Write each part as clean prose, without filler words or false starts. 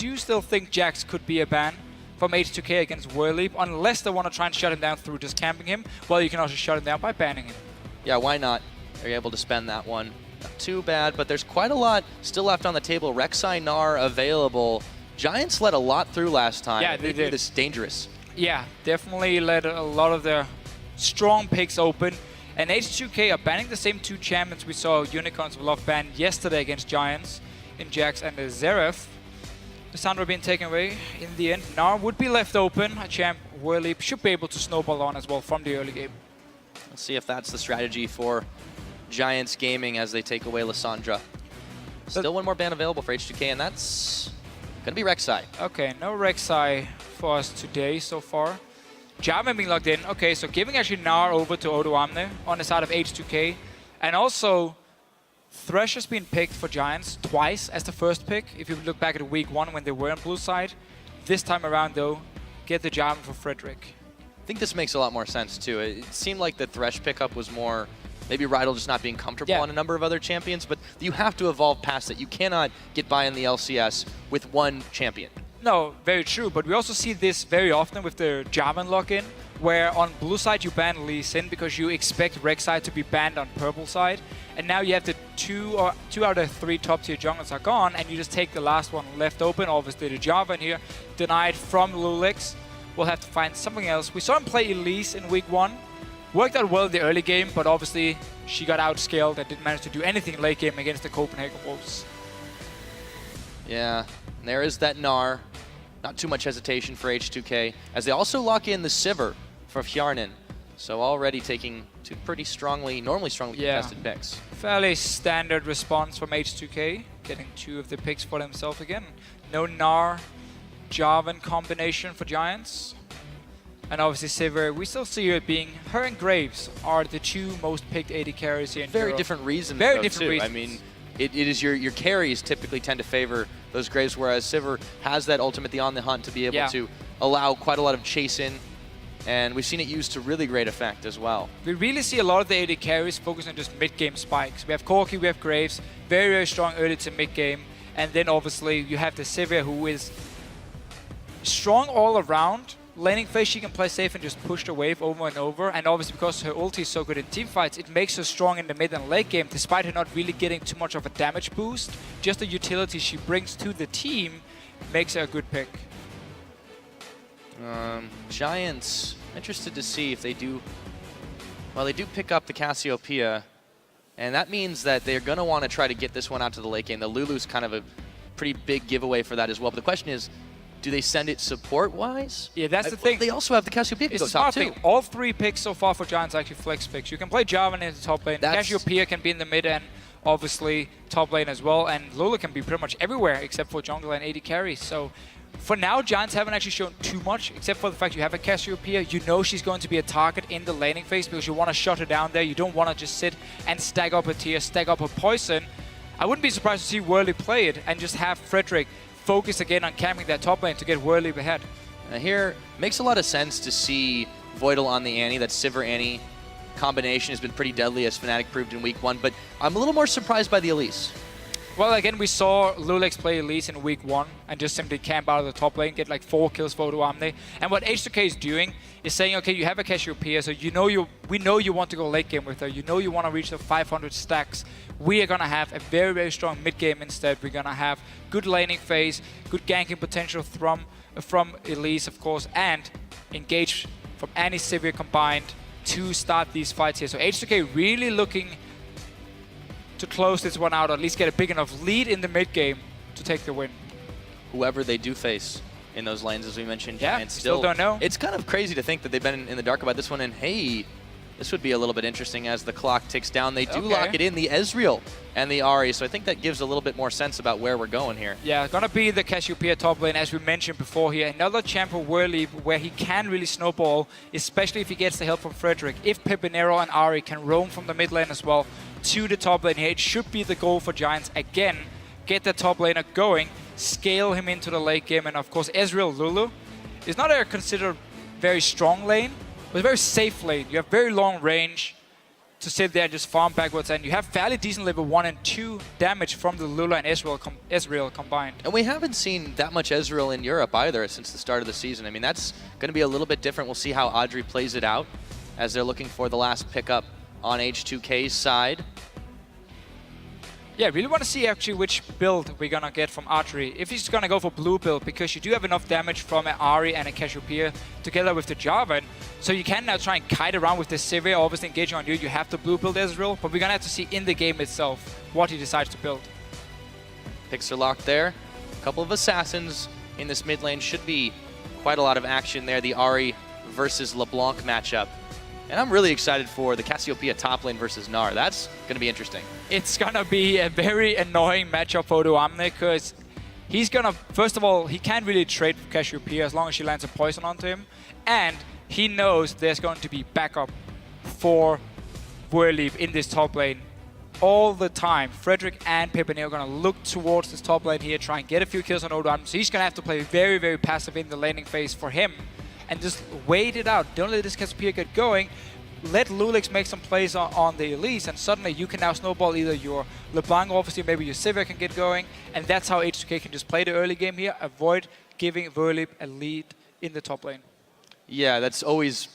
do still think Jax could be a ban from H2K against Whirlleap, unless they want to try and shut him down through just camping him. Well, you can also shut him down by banning him. Yeah, why not? They're able to spend that one. Not too bad, but there's quite a lot still left on the table. Rek'Sai Gnar available. Giants let a lot through last time. Yeah, they did. This dangerous. Yeah, definitely let a lot of their strong picks open. And H2K are banning the same two champions we saw Unicorns of Love ban yesterday against Giants in Jax and the Zeref. Lissandra being taken away in the end. Gnar would be left open. A champ Whirlleap should be able to snowball on as well from the early game. Let's see if that's the strategy for Giants Gaming as they take away Lissandra. Still one more ban available for H2K, and that's going to be Rek'Sai. Okay, no Rek'Sai for us today so far. Jarvan being locked in. Okay, so giving actually Gnar over to Odoamne on the side of H2K. And also, Thresh has been picked for Giants twice as the first pick. If you look back at week 1 when they were on blue side. This time around, though, get the Jarvan for Frederick. I think this makes a lot more sense, too. It seemed like the Thresh pickup was more maybe Rydell just not being comfortable on a number of other champions, but you have to evolve past it. You cannot get by in the LCS with one champion. No, very true, but we also see this very often with the Jarvan lock-in, where on blue side you ban Lee Sin because you expect Rek'Sai to be banned on purple side, and now you have the two out of 3 top-tier junglers are gone, and you just take the last one left open. Obviously the Jarvan here, denied from Lulix. We'll have to find something else. We saw him play Elise in week 1. Worked out well in the early game, but obviously she got outscaled and didn't manage to do anything late game against the Copenhagen Wolves. Yeah, and there is that Gnar. Not too much hesitation for H2K, as they also lock in the Sivir for Fjarnin. So already taking 2 pretty normally strongly contested picks. Fairly standard response from H2K, getting 2 of the picks for themselves again. No Gnar, Jarvan combination for Giants. And obviously Sivir, we still see it being, her and Graves are the 2 most picked AD carries here in Very Europe. different reasons, Very though, different too. reasons. I mean, it is your carries typically tend to favor those Graves, whereas Sivir has that ultimately on the hunt to be able to allow quite a lot of chase in, and we've seen it used to really great effect as well. We really see a lot of the AD carries focus on just mid-game spikes. We have Corki, we have Graves, very, very strong early to mid-game, and then obviously you have the Sivir, who is strong all around. Laning phase, she can play safe and just push the wave over and over, and obviously because her ulti is so good in teamfights, it makes her strong in the mid and late game, despite her not really getting too much of a damage boost. Just the utility she brings to the team makes her a good pick. Giants, interested to see if they do, well, they do pick up the Cassiopeia, and that means that they're going to want to try to get this one out to the late game. The Lulu's kind of a pretty big giveaway for that as well, but the question is, do they send it support-wise? Yeah, that's the thing. They also have the Cassiopeia to go top too. All 3 picks so far for Giants are actually flex picks. You can play Jarvan in the top lane. Cassiopeia can be in the mid and obviously top lane as well. And Lulu can be pretty much everywhere except for jungle and AD carry. So for now, Giants haven't actually shown too much, except for the fact you have a Cassiopeia. You know she's going to be a target in the laning phase because you want to shut her down there. You don't want to just sit and stack up her tier, stack up her poison. I wouldn't be surprised to see Whirlleap play it and just have Frederick focus again on camping that top lane to get Whirlleap ahead. Here, makes a lot of sense to see Voidal on the Annie. That Sivir Annie combination has been pretty deadly, as Fnatic proved in week 1, but I'm a little more surprised by the Elise. Well, again, we saw Lulix play Elise in week 1 and just simply camp out of the top lane, get like 4 kills for Odoamne. And what H2K is doing is saying, okay, you have a Cassiopeia, so we know you want to go late game with her. You know you want to reach the 500 stacks. We are going to have a very, very strong mid game instead. We're going to have good laning phase, good ganking potential from Elise, of course, and engage from Annie Sivir combined to start these fights here. So H2K really looking to close this one out, or at least get a big enough lead in the mid game to take the win. Whoever they do face in those lanes, as we mentioned, Giants still don't know. It's kind of crazy to think that they've been in the dark about this one, and hey, this would be a little bit interesting as the clock ticks down. They do lock it in, the Ezreal and the Ahri, so I think that gives a little bit more sense about where we're going here. Yeah, gonna be the Cassiopeia top lane, as we mentioned before here. Another champ for Whirlleap where he can really snowball, especially if he gets the help from Frederick. If Pepinero and Ahri can roam from the mid lane as well to the top lane here, it should be the goal for Giants again. Get the top laner going, scale him into the late game, and of course Ezreal Lulu is not a considered very strong lane, but a very safe lane. You have very long range to sit there and just farm backwards, and you have fairly decent level 1 and 2 damage from the Lula and Ezreal combined. And we haven't seen that much Ezreal in Europe either since the start of the season. I mean, that's going to be a little bit different. We'll see how Audrey plays it out as they're looking for the last pickup on H2K's side. Yeah, I really want to see actually which build we're going to get from Audrey. If he's going to go for blue build, because you do have enough damage from an Ahri and a Cassiopeia together with the Jarvan. So you can now try and kite around with the Sivir, obviously engaging on you. You have the blue build Ezreal, but we're going to have to see in the game itself what he decides to build. Picks are locked there. A couple of assassins in this mid lane. Should be quite a lot of action there. The Ahri versus LeBlanc matchup. And I'm really excited for the Cassiopeia top lane versus Gnar. That's going to be interesting. It's going to be a very annoying matchup for Duamne, because he's going to, first of all, he can't really trade for Cassiopeia as long as she lands a poison onto him. And he knows there's going to be backup for Whirlip in this top lane all the time. Frederick and Pepineo are going to look towards this top lane here, try and get a few kills on Odoamne. So he's going to have to play very, very passive in the laning phase for him. And just wait it out. Don't let this Cassiopeia get going. Let Lulix make some plays on the Elise, and suddenly you can now snowball either your LeBlanc, obviously maybe your Sivir can get going, and that's how H2K can just play the early game here, avoid giving Whirlip a lead in the top lane. Yeah, that's always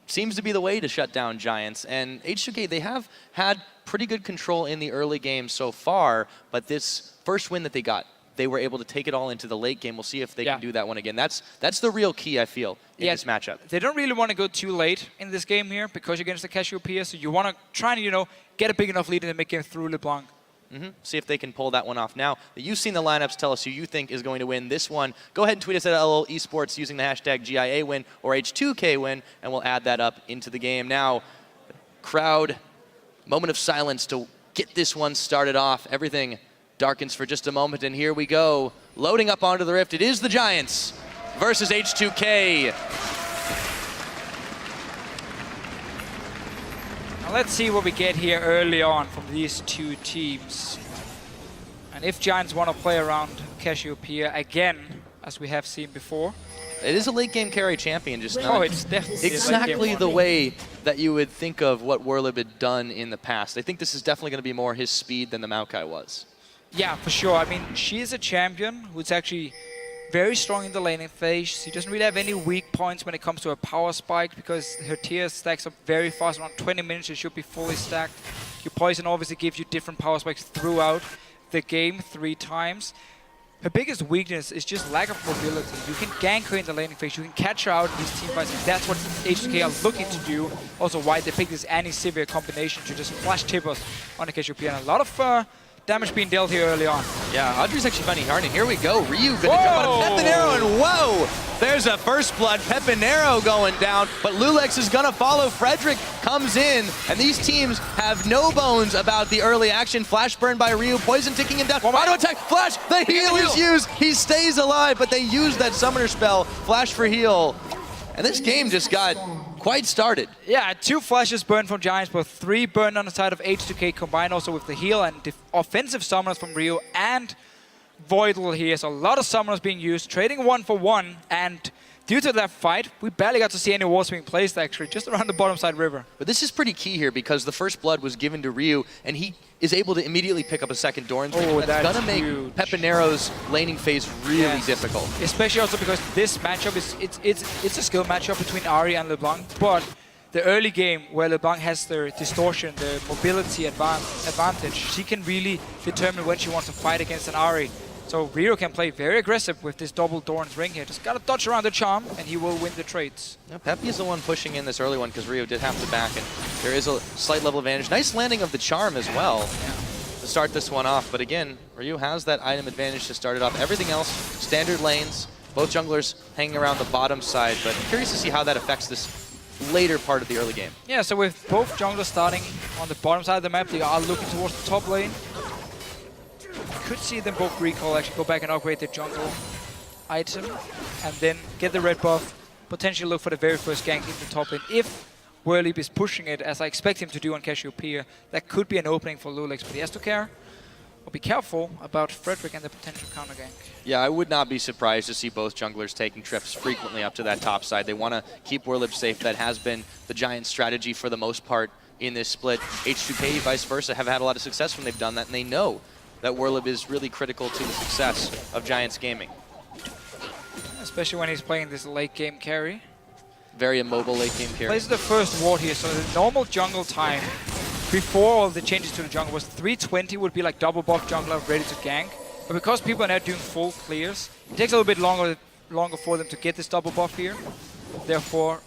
seems to be the way to shut down Giants. And H2K, they have had pretty good control in the early game so far, but this first win that they got, they were able to take it all into the late game. We'll see if they can do that one again. That's the real key, I feel, in this matchup. They don't really want to go too late in this game here because you're against the Cassiopeia, so you want to try and, get a big enough lead in the mid game through LeBlanc. See if they can pull that one off. Now, you've seen the lineups. Tell us who you think is going to win this one. Go ahead and tweet us at LOL Esports using the hashtag GIA win or H2K win, and we'll add that up into the game. Now, crowd, moment of silence to get this one started off. Everything darkens for just a moment, and here we go. Loading up onto the Rift. It is the Giants versus H2K. Now let's see what we get here early on from these two teams. And if Giants want to play around Cassiopeia again, as we have seen before. It is a late game carry champion, just not it's definitely exactly the way that you would think of what Whirlip had done in the past. I think this is definitely going to be more his speed than the Maokai was. Yeah, for sure. I mean, she is a champion who's actually very strong in the laning phase. She doesn't really have any weak points when it comes to a power spike because her tier stacks up very fast. Around 20 minutes, she should be fully stacked. Your poison obviously gives you different power spikes throughout the game 3 times. Her biggest weakness is just lack of mobility. You can gank her in the laning phase, you can catch her out in these team fights, and that's what H2K are looking to do. Also why they picked this Annie-Sivir combination to just flash tippers on the Cassiopeia. And a lot of damage being dealt here early on. Yeah, Audrey's actually finding hard, and here we go. Ryu gonna jump on Pepinero, and whoa! There's a first blood. Pepinero going down, but Lulex is gonna follow. Frederick comes in, and these teams have no bones about the early action. Flash burn by Ryu, poison ticking him down. Auto attack, flash, the heal is used. He stays alive, but they used that summoner spell, flash for heal. And this game just got quite started. Yeah, 2 flashes burned from Giants, but 3 burned on the side of H2K combined also with the heal and offensive summoners from Rio and Voidal here. So a lot of summoners being used, trading 1 for 1, and due to that fight, we barely got to see any walls being placed actually, just around the bottom side river. But this is pretty key here because the first blood was given to Ryu, and he is able to immediately pick up a second Doran's. That's gonna make Pepinero's laning phase really difficult. Especially also because this matchup is it's a skill matchup between Ahri and LeBlanc, but the early game where LeBlanc has the distortion, the mobility advantage, she can really determine when she wants to fight against an Ahri. So Ryu can play very aggressive with this double Doran's ring here. Just gotta dodge around the charm, and he will win the trades. Yeah, Peppy is the one pushing in this early one because Ryu did have to back, and there is a slight level advantage. Nice landing of the charm as well to start this one off. But again, Ryu has that item advantage to start it off. Everything else, standard lanes, both junglers hanging around the bottom side. But I'm curious to see how that affects this later part of the early game. Yeah, so with both junglers starting on the bottom side of the map, they are looking towards the top lane. Could see them both recall, actually go back and upgrade the jungle item, and then get the red buff, potentially look for the very first gank in the top lane. If Whirlip is pushing it, as I expect him to do on Cassiopeia, that could be an opening for Lulex, but he has to care. But be careful about Frederick and the potential counter gank. Yeah, I would not be surprised to see both junglers taking trips frequently up to that top side. They want to keep Whirlip safe. That has been the Giants' strategy for the most part in this split. H2K, vice versa, have had a lot of success when they've done that, and they know that Werlib is really critical to the success of Giants Gaming. Especially when he's playing this late game carry. Very immobile late game carry. Plays the first ward here, so the normal jungle time before all the changes to the jungle was 320 would be like double buff jungler ready to gank. But because people are now doing full clears, it takes a little bit longer for them to get this double buff here. Therefore,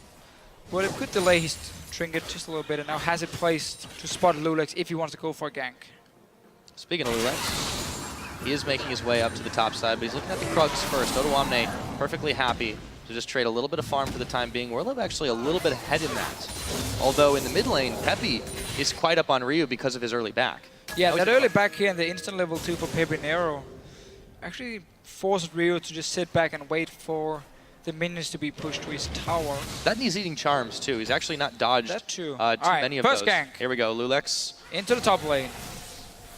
Werlib could delay his trinket just a little bit and now has it placed to spot Lulex if he wants to go for a gank. Speaking of Lulex, he is making his way up to the top side, but he's looking at the Krugs first. Odoamne perfectly happy to just trade a little bit of farm for the time being. Werlib actually a little bit ahead in that. Although in the mid lane, Peppy is quite up on Ryu because of his early back. Yeah, that early back here in the instant level 2 for Pepinero actually forced Ryu to just sit back and wait for the minions to be pushed to his tower. That and he's eating charms too. He's actually not dodged too many of those. First gank. Here we go, Lulex. Into the top lane.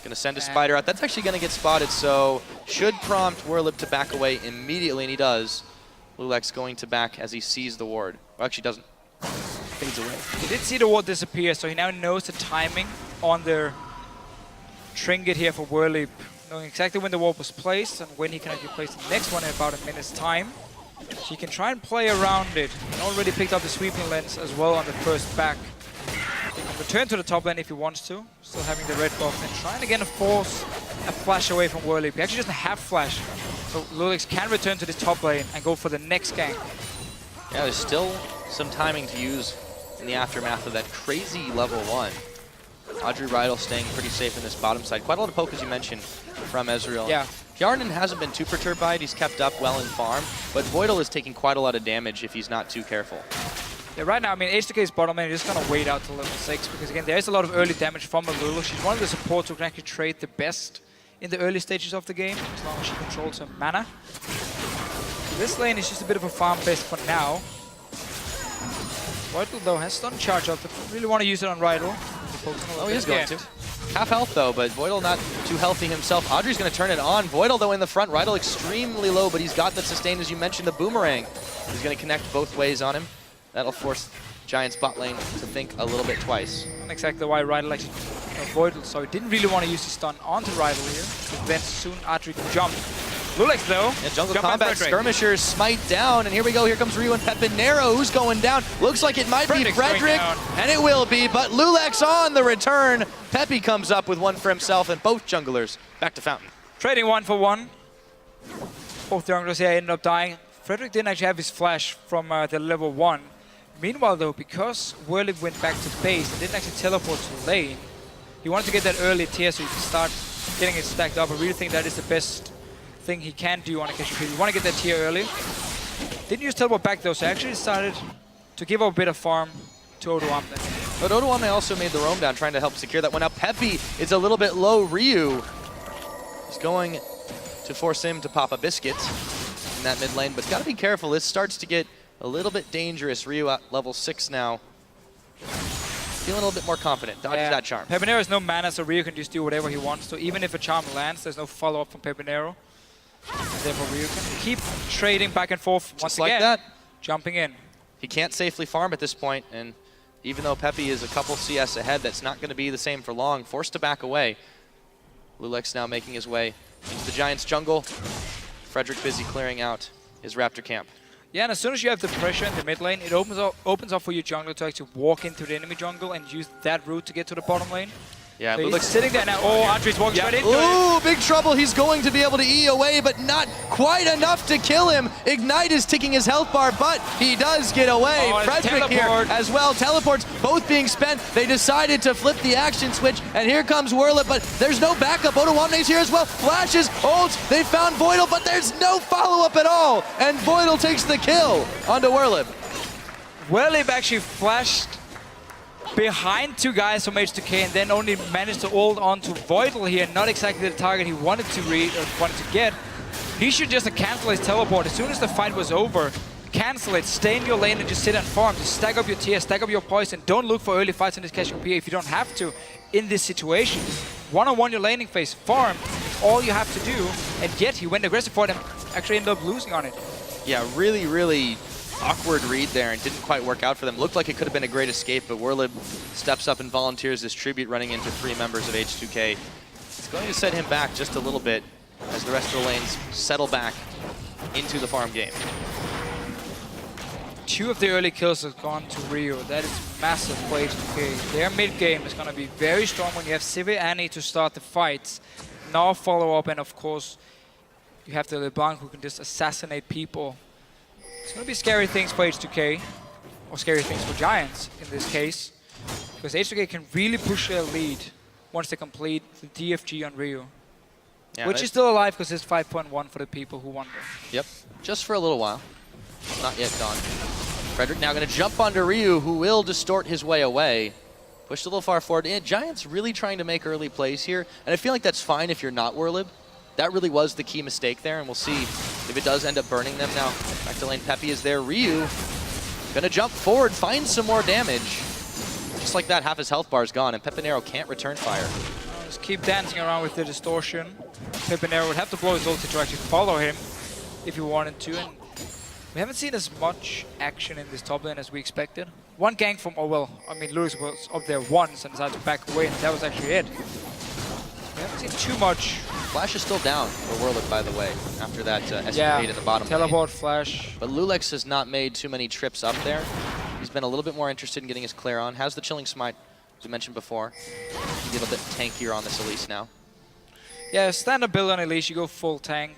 Gonna send a spider out. That's actually gonna get spotted, so should prompt Werlib to back away immediately, and he does. Lulex going to back as he sees the ward. Well, actually doesn't. Fades away. He did see the ward disappear, so he now knows the timing on their trinket here for Werlib, knowing exactly when the ward was placed and when he can actually place the next one in about a minute's time. So he can try and play around it. He already picked up the sweeping lens as well on the first back. He can return to the top lane if he wants to, still having the red buff, and trying again to force a flash away from Werlib. He actually doesn't have flash, so Lulex can return to this top lane and go for the next gank. Yeah, there's still some timing to use in the aftermath of that crazy level 1. Audrey Rydell staying pretty safe in this bottom side. Quite a lot of poke, as you mentioned, from Ezreal. Yeah. Jarnan hasn't been too perturbed by it. He's kept up well in farm, but Voidal is taking quite a lot of damage if he's not too careful. Yeah, right now, I mean, H2K's bottom lane is just going to wait out till level 6 because, again, there is a lot of early damage from Lulu. She's one of the supports who can actually trade the best in the early stages of the game, as long as she controls her mana. This lane is just a bit of a farm base for now. Voidal, though, has stun charge up. They really want to use it on Rydell. Oh, he is going to. Half health, though, but Voidal not too healthy himself. Audrey's going to turn it on. Voidal, though, in the front. Rydell extremely low, but he's got that sustain, as you mentioned, the boomerang. He's going to connect both ways on him. That'll force Giants bot lane to think a little bit twice. Not exactly why Rydell actually avoided, so he didn't really want to use his stun onto Rydell here, because then soon Audrey can jump. Lulex, though. Yeah, jungle combat, skirmishers smite down, and here we go. Here comes Ryu and Pepinero, who's going down. Looks like it might be Frederick, and it will be, but Lulex on the return. Peppy comes up with one for himself, and both junglers back to Fountain. Trading 1 for 1. Both junglers here ended up dying. Frederick didn't actually have his flash from the level 1. Meanwhile, though, because Werlib went back to base and didn't actually teleport to lane, he wanted to get that early tier so he can start getting it stacked up. I really think that is the best thing he can do on a casual period. You want to get that tier early. Didn't use teleport back, though, so actually decided to give up a bit of farm to Odoamne. But Odoamne also made the roam down, trying to help secure that one up. Peppy is a little bit low. Ryu is going to force him to pop a biscuit in that mid lane, but got to be careful. This starts to get a little bit dangerous. Ryu at level 6 now. Feeling a little bit more confident. Dodges that charm. Pepinero has no mana, so Ryu can just do whatever he wants. So even if a charm lands, there's no follow-up from Pepinero. And therefore Ryu can keep trading back and forth once again. Like that. Jumping in. He can't safely farm at this point, and even though Peppy is a couple CS ahead, that's not going to be the same for long. Forced to back away. Lulex now making his way into the Giants jungle. Frederick busy clearing out his Raptor camp. Yeah, and as soon as you have the pressure in the mid lane, it opens up for your jungler to actually walk into the enemy jungle and use that route to get to the bottom lane. Yeah, so he's sitting there now. Oh, Andre's walking straight into it. Ooh, big trouble. He's going to be able to E away, but not quite enough to kill him. Ignite is ticking his health bar, but he does get away. Oh, Frederick here as well. Teleports both being spent. They decided to flip the action switch, and here comes Werlib, but there's no backup. Odoamne's here as well. Flashes, ults. They found Voidal, but there's no follow-up at all, and Voidal takes the kill onto Werlib. Werlib actually flashed behind two guys from H2K and then only managed to ult onto Voidal here, not exactly the target he wanted to get. He should just cancel his teleport. As soon as the fight was over, cancel it, stay in your lane and just sit and farm. Just stack up your tier, stack up your poison. Don't look for early fights in this casual PA if you don't have to in this situation. One-on-one your laning phase, farm, it's all you have to do, and yet he went aggressive for it and actually ended up losing on it. Yeah, really awkward read there and didn't quite work out for them. Looked like it could have been a great escape, but Werlib steps up and volunteers this tribute, running into 3 members of H2K. It's going to set him back just a little bit as the rest of the lanes settle back into the farm game. 2 of the early kills have gone to Rio. That is massive for H2K. Their mid game is going to be very strong when you have Sivir Annie to start the fights. Now follow up, and of course, you have the LeBlanc who can just assassinate people. It's going to be scary things for H2K, or scary things for Giants in this case, because H2K can really push their lead once they complete the DFG on Rio. Yeah, which is still alive because it's 5.1 for the people who wonder. Yep, just for a little while. Not yet gone. Frederick now going to jump onto Ryu, who will distort his way away. Pushed a little far forward. And Giants really trying to make early plays here. And I feel like that's fine if you're not Werlib. That really was the key mistake there, and we'll see if it does end up burning them. Now, back to lane, Peppy is there. Ryu going to jump forward, find some more damage. Just like that, half his health bar is gone, and Pepinero can't return fire. Just keep dancing around with the distortion. Pepinero would have to blow his ulti to actually follow him if he wanted to. And we haven't seen as much action in this top lane as we expected. One gank from, oh well, I mean, Lewis was up there once and decided to back away, and that was actually it. We haven't seen too much. Flash is still down for Werlib, by the way, after that escapade in the bottom teleport lane. Flash. But Lulex has not made too many trips up there. He's been a little bit more interested in getting his clear on. Has the Chilling Smite, as we mentioned before. A little bit tankier on this Elise now. Yeah, standard build on Elise, you go full tank.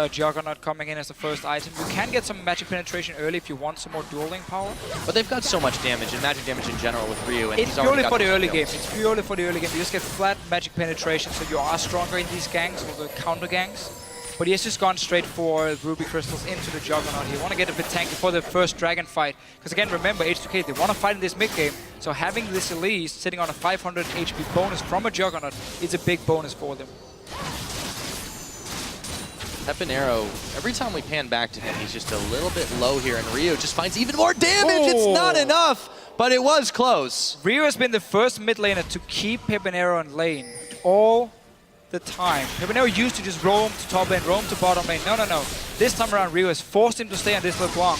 Juggernaut coming in as the first item. You can get some magic penetration early if you want some more dueling power. But they've got so much damage and magic damage in general with Ryu. And it's purely for the early game. It's purely for the early game. You just get flat magic penetration, so you are stronger in these ganks, or the counter ganks. But he has just gone straight for Ruby Crystals into the Juggernaut. He want to get a bit tanky for the first dragon fight. Because again, remember, H2K, they want to fight in this mid game. So having this Elise sitting on a 500 HP bonus from a Juggernaut is a big bonus for them. Pepinero, every time we pan back to him, he's just a little bit low here, and Ryu just finds even more damage. It's not enough, but it was close. Ryu has been the first mid laner to keep Pepinero in lane all the time. Pepinero used to just roam to top lane, roam to bottom lane. No. This time around, Ryu has forced him to stay on this LeBlanc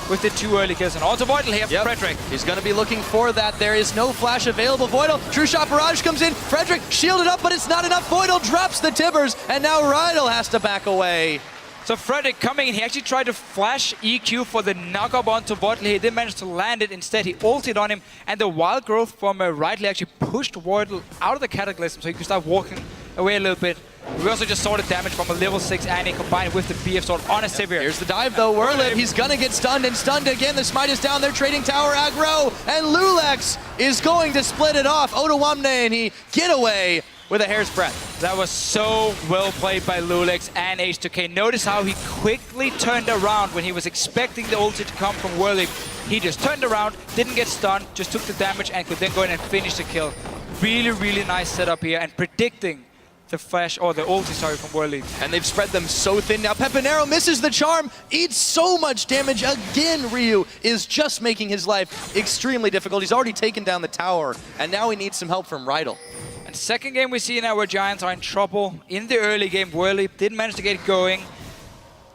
with the 2 early kills. And also Voidal here for Frederick. He's going to be looking for that. There is no flash available. Voidal, True Shot Barrage comes in. Frederick shielded up, but it's not enough. Voidal drops the Tibbers, and now Rydal has to back away. So Frederick coming in, he actually tried to flash EQ for the knock-up onto Voidal. He didn't manage to land it. Instead, he ulted on him, and the Wild Growth from Rydal actually pushed Voidal out of the Cataclysm so he could start walking away a little bit. We also just saw the damage from a level 6 Annie combined with the BF sword on a Sivir. Here's the dive though, Werlib, he's gonna get stunned and stunned again. The smite is down there, trading tower aggro, and Lulex is going to split it off. Otawamne, and he get away with a hair's breadth. That was so well played by Lulex and H2K. Notice how he quickly turned around when he was expecting the ulti to come from Werlib. He just turned around, didn't get stunned, just took the damage and could then go in and finish the kill. Really nice setup here, and predicting the flash, or the ulti, sorry, from Werlib. And they've spread them so thin now. Pepinero misses the charm, eats so much damage. Again, Ryu is just making his life extremely difficult. He's already taken down the tower, and now he needs some help from Rydal. And second game we see now where Giants are in trouble. In the early game, Werlib didn't manage to get going.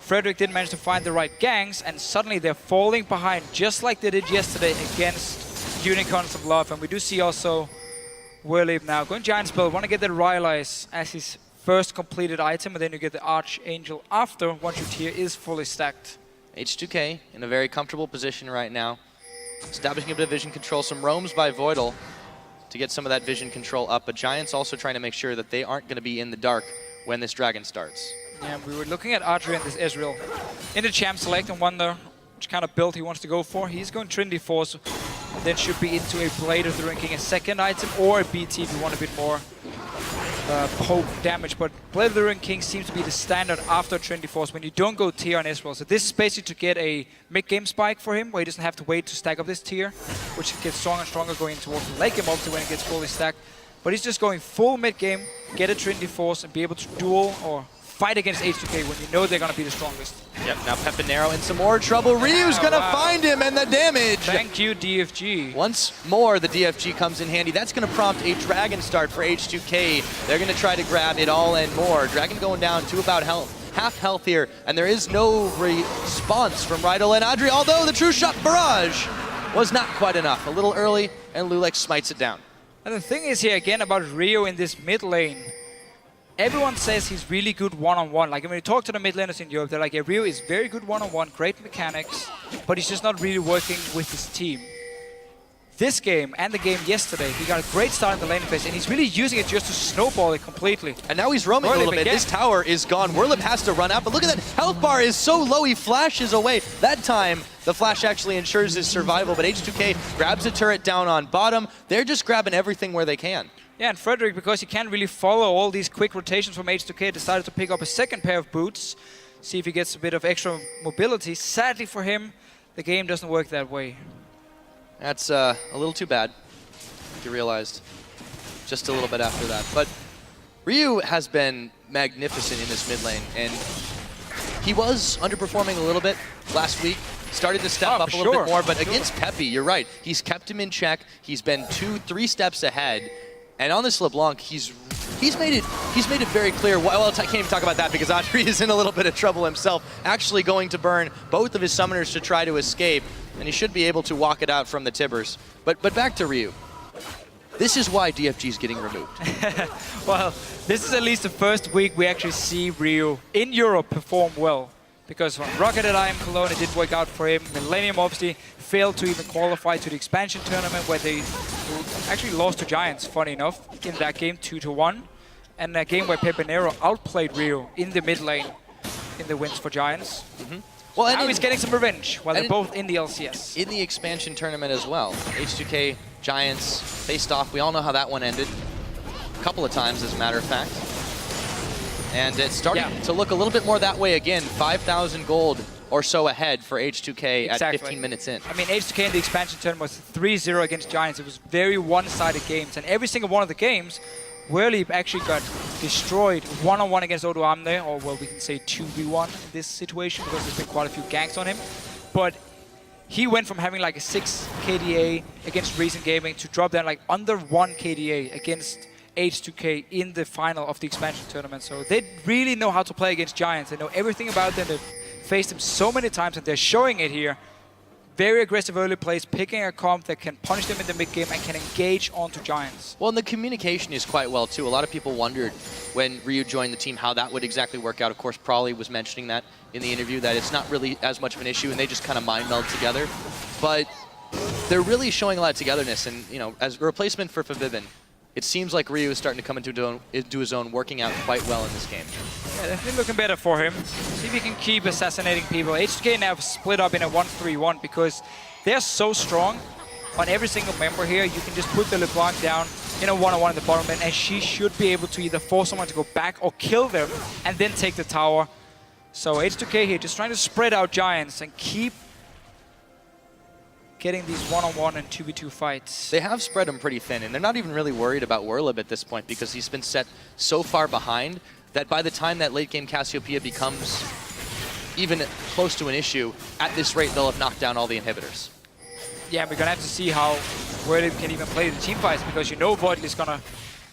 Frederick didn't manage to find the right ganks, and suddenly they're falling behind, just like they did yesterday against Unicorns of Love. And we do see also Werlib now going Giants build, want to get the Rylai's as his first completed item, and then you get the Archangel after once your tier is fully stacked. H2K in a very comfortable position right now, establishing a bit of vision control, some roams by Voidal to get some of that vision control up, but Giants also trying to make sure that they aren't going to be in the dark when this dragon starts. Yeah, we were looking at Archery and this Ezreal in the champ select and wonder which kind of build he wants to go for. He's going Trinity Force, and then should be into a Blade of the Ring King, a second item, or a BT if you want a bit more poke damage. But Blade of the Ring King seems to be the standard after Trinity Force when you don't go tier on Ezreal. So this is basically to get a mid-game spike for him, where he doesn't have to wait to stack up this tier, which gets stronger and stronger going towards the late game ulti when it gets fully stacked. But he's just going full mid-game, get a Trinity Force, and be able to duel or fight against H2K when you know they're going to be the strongest. Yep, now Pepinero in some more trouble. Ryu's going to find him, and the damage. Thank you, DFG. Once more, the DFG comes in handy. That's going to prompt a Dragon start for H2K. They're going to try to grab it all and more. Dragon going down to about half health here, and there is no response from Rydell and Adri, although the true shot barrage was not quite enough. A little early, and Lulex smites it down. And the thing is here again about Rio in this mid lane. Everyone says he's really good one-on-one. Like when you talk to the mid laners in Europe, they're like, yeah, Rio is very good one-on-one, great mechanics, but he's just not really working with his team. This game and the game yesterday, he got a great start in the laning phase, and he's really using it just to snowball it completely. And now he's roaming a little bit. This tower is gone. Whirlip has to run out, but look at that health bar is so low, he flashes away. That time, the flash actually ensures his survival, but H2K grabs a turret down on bottom. They're just grabbing everything where they can. Yeah, and Frederick, because he can't really follow all these quick rotations from H2K, decided to pick up a second pair of boots, see if he gets a bit of extra mobility. Sadly for him, the game doesn't work that way. That's a little too bad, you realized, just a little bit after that. But Ryu has been magnificent in this mid lane, and he was underperforming a little bit last week. Started to step up a little bit more, but against Peppy, you're right. He's kept him in check. He's been 2-3 steps ahead. And on this LeBlanc, he's made it very clear. Well, I can't even talk about that because Adri is in a little bit of trouble himself, actually going to burn both of his summoners to try to escape, and he should be able to walk it out from the Tibbers. But back to Ryu. This is why DFG is getting removed. Well, this is at least the first week we actually see Ryu in Europe perform well. Because when Rocket at IM Cologne, it didn't work out for him. Millennium obviously failed to even qualify to the expansion tournament where they actually lost to Giants, funny enough, in that game 2-1. And a game where Pepinero outplayed Ryu in the mid lane in the wins for Giants. Well, now he's getting some revenge while they're both in the LCS. In the expansion tournament as well. H2K, Giants faced off. We all know how that one ended. A couple of times, as a matter of fact. And it's starting to look a little bit more that way again. 5,000 gold or so ahead for H2K at 15 minutes in. I mean, H2K in the expansion tournament was 3-0 against Giants. It was very one-sided games. And every single one of the games, Whirlip actually got destroyed one-on-one against Odoamne, or well, we can say 2v1 in this situation because there's been quite a few ganks on him. But he went from having like a 6 KDA against Recent Gaming to drop down like under 1 KDA against H2K in the final of the expansion tournament. So they really know how to play against Giants. They know everything about them. They've faced them so many times, and they're showing it here. Very aggressive early plays, picking a comp that can punish them in the mid game and can engage onto Giants. Well, and the communication is quite well too. A lot of people wondered when Ryu joined the team how that would exactly work out. Of course, Prawley was mentioning that in the interview, that it's not really as much of an issue and they just kind of mind meld together. But they're really showing a lot of togetherness, and you know, as a replacement for Favibin, it seems like Ryu is starting to come into his own, working out quite well in this game. Yeah, definitely looking better for him. See if he can keep assassinating people. H2K now split up in a 1-3-1 because they're so strong on every single member here. You can just put the LeBlanc down in a one-on-one in the bottom lane, and she should be able to either force someone to go back or kill them and then take the tower. So H2K here just trying to spread out Giants and keep getting these one-on-one and 2v2 fights. They have spread him pretty thin, and they're not even really worried about Whirlib at this point because he's been set so far behind that by the time that late-game Cassiopeia becomes even close to an issue, at this rate they'll have knocked down all the inhibitors. Yeah, we're going to have to see how Whirlib can even play the team fights, because you know VODS is going to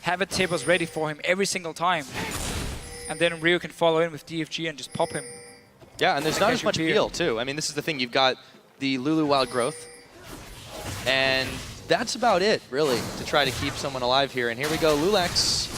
have a Tibbers ready for him every single time. And then Ryu can follow in with DFG and just pop him. Yeah, and there's not as much peel too. I mean, this is the thing. You've got the Lulu Wild Growth, and that's about it, really, to try to keep someone alive here. And here we go, Lulex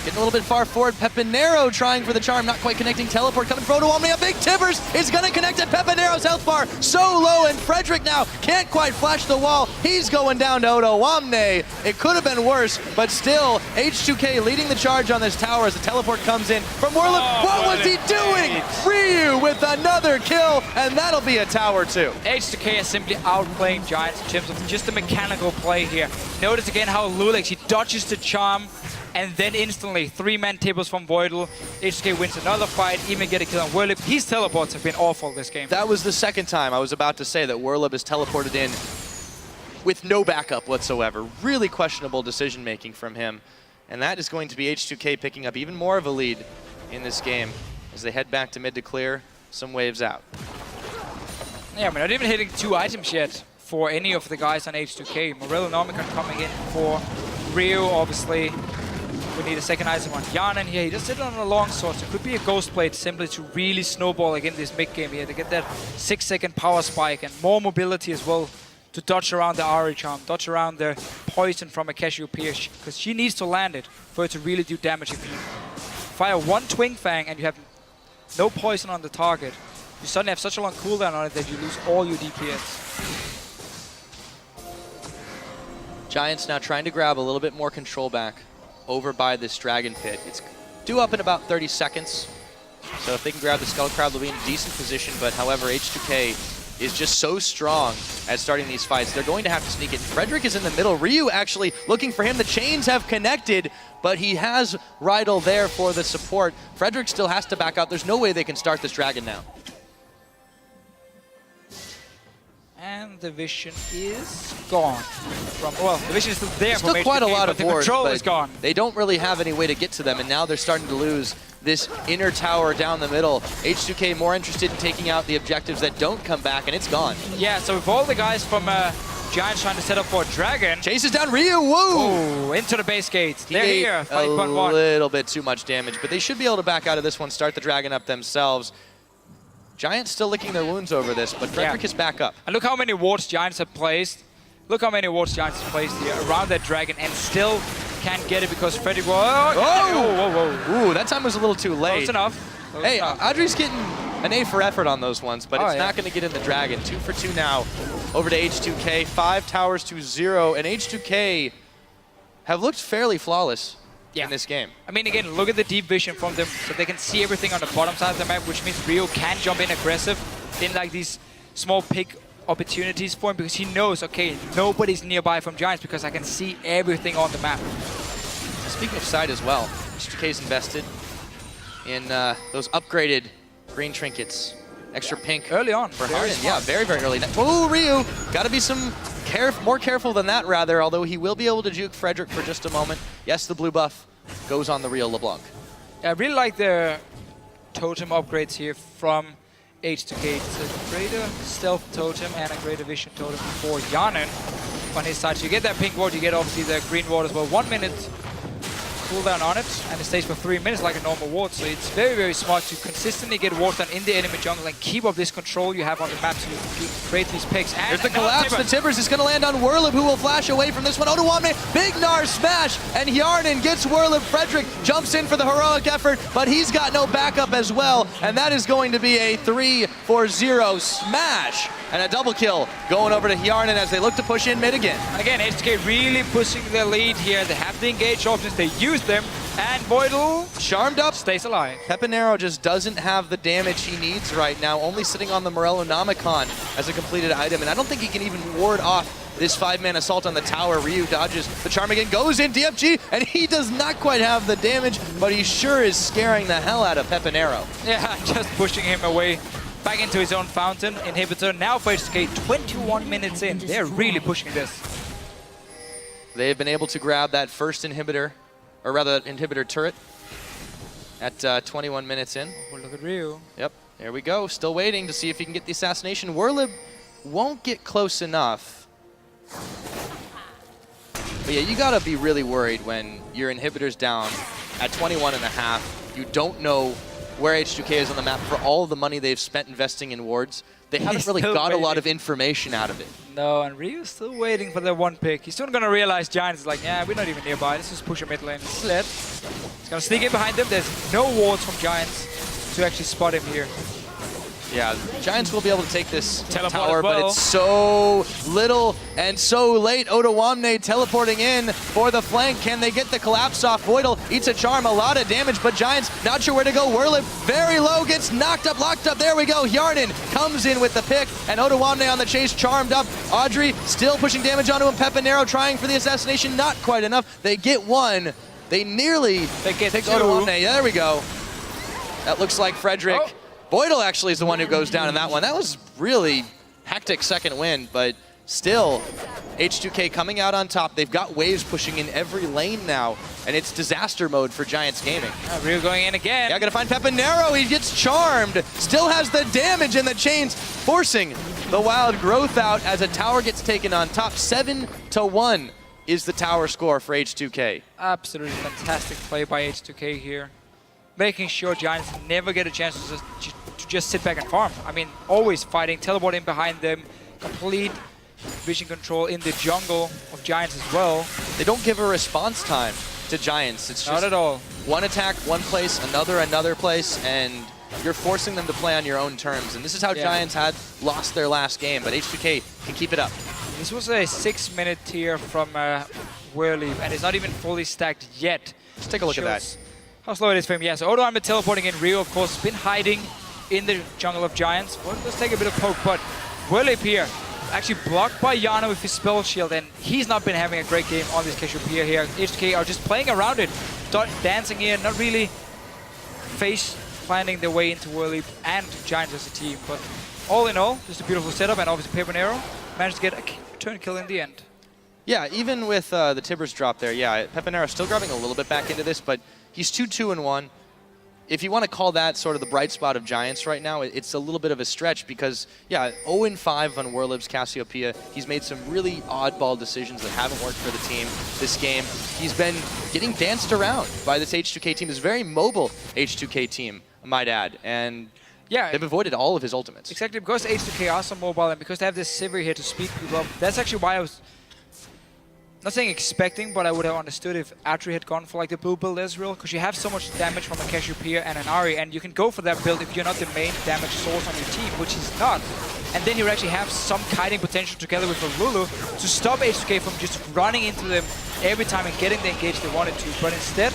getting a little bit far forward. Pepinero trying for the charm, not quite connecting. Teleport coming from Odoamne. A big Tibbers is going to connect at Pepinero's health bar. So low, and Frederick now can't quite flash the wall. He's going down to Odoamne. It could have been worse, but still, H2K leading the charge on this tower as the teleport comes in from Whirlip. What was he doing? Ryu with another kill, and that'll be a tower too. H2K is simply outplaying Giants in terms of just the mechanical play here. Notice again how Lulex, he dodges the charm, and then instantly 3-man tables from Voidal. H2K wins another fight, even get a kill on Whirlip. His teleports have been awful this game. That was the second time I was about to say that Whirlip is teleported in with no backup whatsoever. Really questionable decision making from him. And that is going to be H2K picking up even more of a lead in this game as they head back to mid to clear some waves out. Yeah, we're not even hitting 2 items yet for any of the guys on H2K. Morello Nomicon coming in for Ryu, obviously. We need a second item on Yarnan here. He just sit on a long sword, so it could be a Ghost Blade simply to really snowball again this mid game here to get that 6-second power spike and more mobility as well to dodge around the Ari Charm, dodge around the poison from a Cassiopeia, because she needs to land it for it to really do damage. If you fire one Twin Fang and you have no poison on the target, you suddenly have such a long cooldown on it that you lose all your DPS. Giants now trying to grab a little bit more control back over by this Dragon Pit. It's due up in about 30 seconds. So if they can grab the Skull Crab, they'll be in a decent position. But however, H2K is just so strong at starting these fights. They're going to have to sneak it. Frederick is in the middle. Ryu actually looking for him. The chains have connected, but he has Rydell there for the support. Frederick still has to back out. There's no way they can start this Dragon now. And the vision is gone. Well, the vision is still there. Still quite a lot of wards, the control but is gone. They don't really have any way to get to them, and now they're starting to lose this inner tower down the middle. H2K more interested in taking out the objectives that don't come back, and it's gone. Yeah, so with all the guys from Giants trying to set up for a Dragon. Chases down Ryu, whoa! Oh, into the base gates. They're here, a little bit too much damage, but they should be able to back out of this one, start the Dragon up themselves. Giants still licking their wounds over this, but Frederick is back up. And look how many wards Giants have placed. Look how many wards Giants have placed here around that Dragon and still can't get it because Frederick... Whoa! Ooh, that time was a little too late. Close enough. Hey, Audrey's getting an A for effort on those ones, but it's not going to get in the Dragon. 2 for 2 now over to H2K. 5 towers to 0, and H2K have looked fairly flawless in this game. I mean, again, look at the deep vision from them so they can see everything on the bottom side of the map, which means Rio can jump in aggressive in like these small pick opportunities for him because he knows, okay, nobody's nearby from Giants because I can see everything on the map. Speaking of side as well, H2K's invested in those upgraded green trinkets. Extra pink early on for Harden. Yeah, very, very early. Oh, Ryu, got to be more careful than that, rather, although he will be able to juke Frederick for just a moment. Yes, the blue buff goes on the real LeBlanc. Yeah, I really like the totem upgrades here from H2K. It's a greater stealth totem and a greater vision totem for Yarnan on his side. So you get that pink ward, you get obviously the green ward as well. 1 minute cooldown on it, and it stays for 3 minutes like a normal ward. So it's very, very smart to consistently get wards done in the enemy jungle and keep up this control you have on the map to create these picks. And there's the collapse. The Tibbers is going to land on Werlib, who will flash away from this one. Odoamne, big Gnar smash, and Yarnan gets Werlib. Frederick jumps in for the heroic effort, but he's got no backup as well, and that is going to be a 3-for-0 smash. And a double kill going over to Yarnan as they look to push in mid again. And again, H2K really pushing their lead here. They have the engage options, they use them, and Voidal charmed up, stays alive. Pepinero just doesn't have the damage he needs right now, only sitting on the Morellonomicon as a completed item, and I don't think he can even ward off this 5-man assault on the tower. Ryu dodges the charm again, goes in DFG, and he does not quite have the damage, but he sure is scaring the hell out of Pepinero. Yeah, just pushing him away. Back into his own fountain inhibitor. Now for H2K, 21 minutes in. They're really pushing this. They've been able to grab that first inhibitor, or rather inhibitor turret at 21 minutes in. Oh, look at Ryu. Yep, there we go. Still waiting to see if he can get the assassination. Werlib won't get close enough. But yeah, you gotta be really worried when your inhibitor's down at 21.5. You don't know where H2K is on the map for all of the money they've spent investing in wards. They haven't really got a lot of information out of it. No, and Ryu's still waiting for the one pick. He's soon going to realize Giants is like, yeah, we're not even nearby. Let's just push a mid lane. Sled. He's going to sneak in behind them. There's no wards from Giants to actually spot him here. Yeah, Giants will be able to take this tower, well. but it's so little and so late. Odoamne teleporting in for the flank. Can they get the collapse off? Voidal eats a charm, a lot of damage, but Giants not sure where to go. Werlib very low, gets knocked up, locked up. There we go. Yarnan comes in with the pick, and Odoamne on the chase, charmed up. Audrey still pushing damage onto him. Pepinero trying for the assassination, not quite enough. They get one. They nearly take Odoamne. There we go. That looks like Frederick. Oh. Voidal actually is the one who goes down in that one. That was really hectic second win, but still, H2K coming out on top. They've got waves pushing in every lane now, and it's disaster mode for Giants Gaming. Ryu going in again. Yeah, gotta find Pepinero. He gets charmed. Still has the damage in the chains, forcing the wild growth out as a tower gets taken on top. 7-1 is the tower score for H2K. Absolutely fantastic play by H2K here. Making sure Giants never get a chance to just sit back and farm. I mean, always fighting, teleporting behind them, complete vision control in the jungle of Giants as well. They don't give a response time to Giants. It's just not at all. One attack, one place, another place, and you're forcing them to play on your own terms. And this is how Giants had lost their last game, but H2K can keep it up. This was a 6-minute tier from Whirly, and it's not even fully stacked yet. Let's take a look at that. How slow it is for him. Yeah, so Odo Armor teleporting in. Rio, of course, has been hiding in the jungle of Giants. Well, let's take a bit of poke, but Whirly here actually blocked by Yana with his spell shield, and he's not been having a great game on this Cassiopeia here. H2K are just playing around it, dancing in, not really face planting their way into Whirly and Giants as a team. But all in all, just a beautiful setup, and obviously Pepanero managed to get a turn kill in the end. Yeah, even with the Tibbers drop there, yeah, Pepanero still grabbing a little bit back into this, but he's 2-2-1. If you want to call that sort of the bright spot of Giants right now, it's a little bit of a stretch because, yeah, 0-5 on Warlib's Cassiopeia. He's made some really oddball decisions that haven't worked for the team this game. He's been getting danced around by this H2K team, this very mobile H2K team, I might add. And yeah, they've avoided all of his ultimates. Exactly, because H2K are so mobile and because they have this Sivir here to speed people up. That's actually why I was not saying expecting, but I would have understood if Atri had gone for like the blue build Ezreal, because you have so much damage from a Cassiopeia and an Ahri, and you can go for that build if you're not the main damage source on your team, which he's not. And then you actually have some kiting potential together with a Lulu to stop H2K from just running into them every time and getting the engage they wanted to. But instead,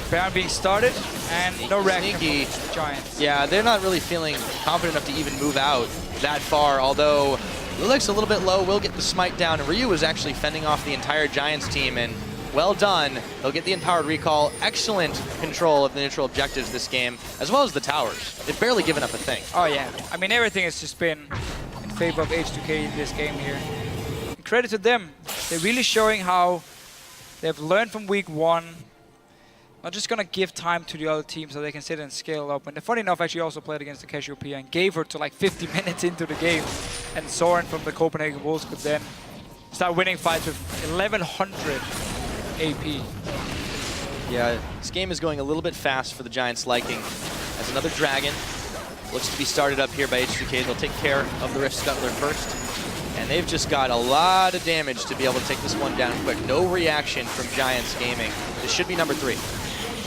Baron being started and no reaction from Giants. Yeah, they're not really feeling confident enough to even move out that far, although Lulek's a little bit low, will get the smite down. Ryu is actually fending off the entire Giants team, and well done. They'll get the empowered recall. Excellent control of the neutral objectives this game, as well as the towers. They've barely given up a thing. Oh yeah, I mean everything has just been in favor of H2K in this game here. And credit to them. They're really showing how they've learned from week 1. Not just gonna give time to the other team so they can sit and scale up. And funny enough, actually also played against the Cassiopeia and gave her to like 50 minutes into the game. And Soren from the Copenhagen Wolves could then start winning fights with 1100 AP. Yeah, this game is going a little bit fast for the Giants' liking. As another Dragon looks to be started up here by H2K. They'll take care of the Rift Scuttler first. And they've just got a lot of damage to be able to take this one down quick. No reaction from Giants Gaming. This should be number 3.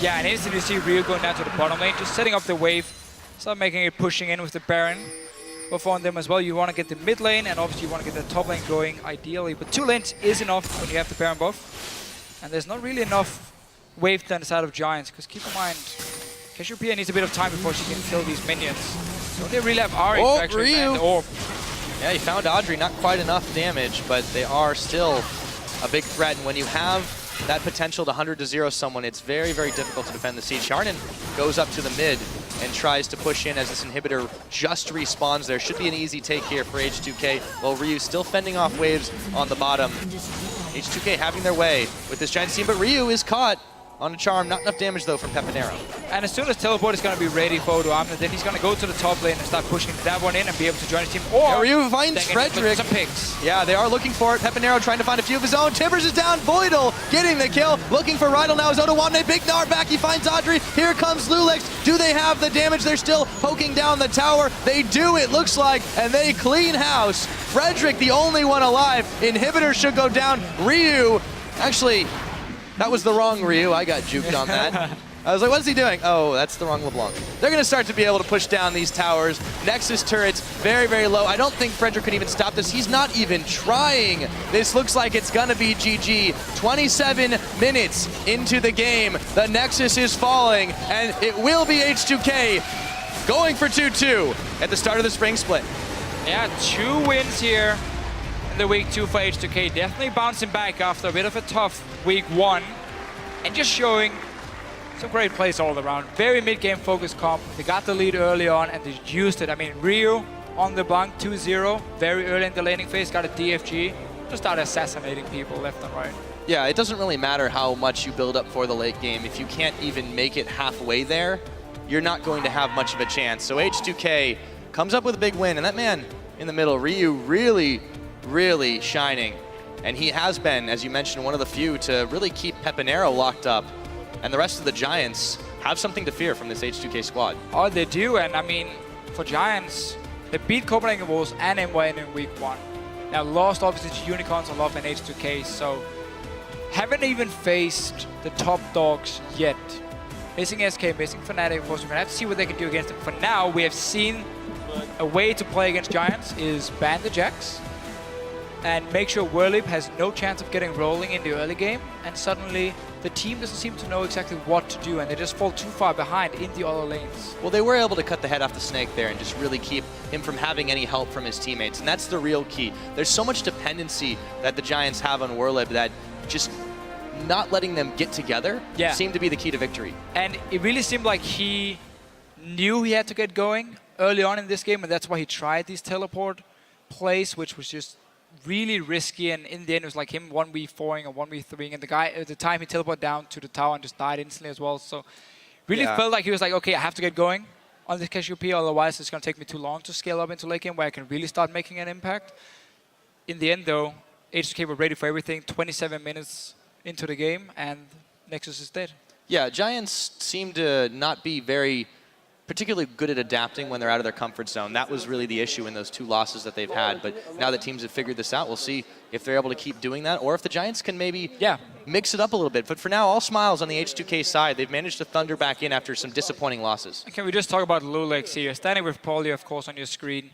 Yeah, and instantly you see Ryu going down to the bottom lane, just setting up the wave, start making it, pushing in with the Baron. Both on them as well. You want to get the mid lane, and obviously you want to get the top lane going, ideally. But 2 lanes is enough when you have the Baron buff. And there's not really enough wave to the side of Giants, because keep in mind, Cassiopeia needs a bit of time before she can kill these minions. So they really have Ahri to actually man the orb. Yeah, he found Audrey, not quite enough damage, but they are still a big threat. And when you have that potential to 100-0 someone, it's very, very difficult to defend the siege. Sharnan goes up to the mid and tries to push in as this inhibitor just respawns there. Should be an easy take here for H2K, while Ryu still fending off waves on the bottom. H2K having their way with this Giants team, but Ryu is caught on a charm. Not enough damage, though, from Pepanero. And as soon as Teleport is going to be ready for Odo Armor, then he's going to go to the top lane and start pushing that one in and be able to join his team. Or Ryu finds Frederick. Some picks. Yeah, they are looking for it. Pepanero trying to find a few of his own. Tibbers is down. Voidal getting the kill. Looking for Rydal now as Odo Wamne. Big Gnar back. He finds Audrey. Here comes Lulex. Do they have the damage? They're still poking down the tower. They do, it looks like, and they clean house. Frederick, the only one alive. Inhibitor should go down. Ryu, actually, that was the wrong Ryu. I got juked on that. I was like, what is he doing? Oh, that's the wrong LeBlanc. They're going to start to be able to push down these towers. Nexus turrets, very, very low. I don't think Frederick could even stop this. He's not even trying. This looks like it's going to be GG. 27 minutes into the game. The Nexus is falling, and it will be H2K going for 2-2 at the start of the spring split. Yeah, 2 wins here in the week 2 for H2K. Definitely bouncing back after a bit of a tough week 1. And just showing some great plays all around. Very mid-game focused comp. They got the lead early on and they used it. I mean, Ryu on the bunk, 2-0. Very early in the laning phase, got a DFG. Just started assassinating people left and right. Yeah, it doesn't really matter how much you build up for the late game. If you can't even make it halfway there, you're not going to have much of a chance. So H2K comes up with a big win, and that man in the middle, Ryu, really, really shining And he has been, as you mentioned, one of the few to really keep Pepinero locked up. And the rest of the Giants have something to fear from this H2K squad. Oh, they do. And I mean, for Giants, they beat Copenhagen Wolves and NY in week 1. Now lost obviously to Unicorns and Love and H2K, so haven't even faced the top dogs yet. Missing SK, missing Fnatic, of course, we're gonna have to see what they can do against them. For now, we have seen a way to play against Giants is ban the Jacks and make sure Whirlip has no chance of getting rolling in the early game, and suddenly the team doesn't seem to know exactly what to do, and they just fall too far behind in the other lanes. Well, they were able to cut the head off the snake there and just really keep him from having any help from his teammates, and that's the real key. There's so much dependency that the Giants have on Whirlip that just not letting them get together seemed to be the key to victory. And it really seemed like he knew he had to get going early on in this game, and that's why he tried these teleport plays, which was just really risky, and in the end it was like him 1v4ing or 1v3ing, and the guy at the time he teleported down to the tower and just died instantly as well. So really felt like he was like, okay, I have to get going on this Cassiopeia, otherwise it's going to take me too long to scale up into late game where I can really start making an impact. In the end though, H2K were ready for everything, 27 minutes into the game, and Nexus is dead. Yeah, Giants seem to not be very particularly good at adapting when they're out of their comfort zone. That was really the issue in those 2 losses that they've had. But now that teams have figured this out, we'll see if they're able to keep doing that, or if the Giants can maybe mix it up a little bit. But for now, all smiles on the H2K side. They've managed to thunder back in after some disappointing losses. Can we just talk about Lulex here? Standing with Paulie, of course, on your screen.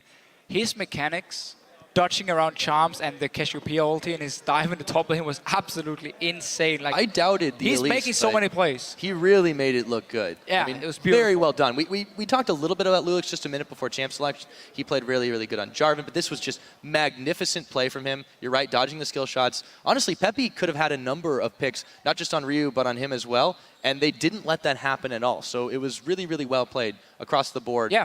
His mechanics, dodging around charms and the Cassiopeia ulti and his dive in the top lane was absolutely insane. Like, I doubted the he's Elise, making so many plays. He really made it look good. Yeah, I mean, it was beautiful. Very well done. We talked a little bit about Lulix just a minute before champ selection. He played really, really good on Jarvan, but this was just magnificent play from him. You're right, dodging the skill shots. Honestly, Pepe could have had a number of picks, not just on Ryu, but on him as well, and they didn't let that happen at all. So it was really, really well played across the board. Yeah.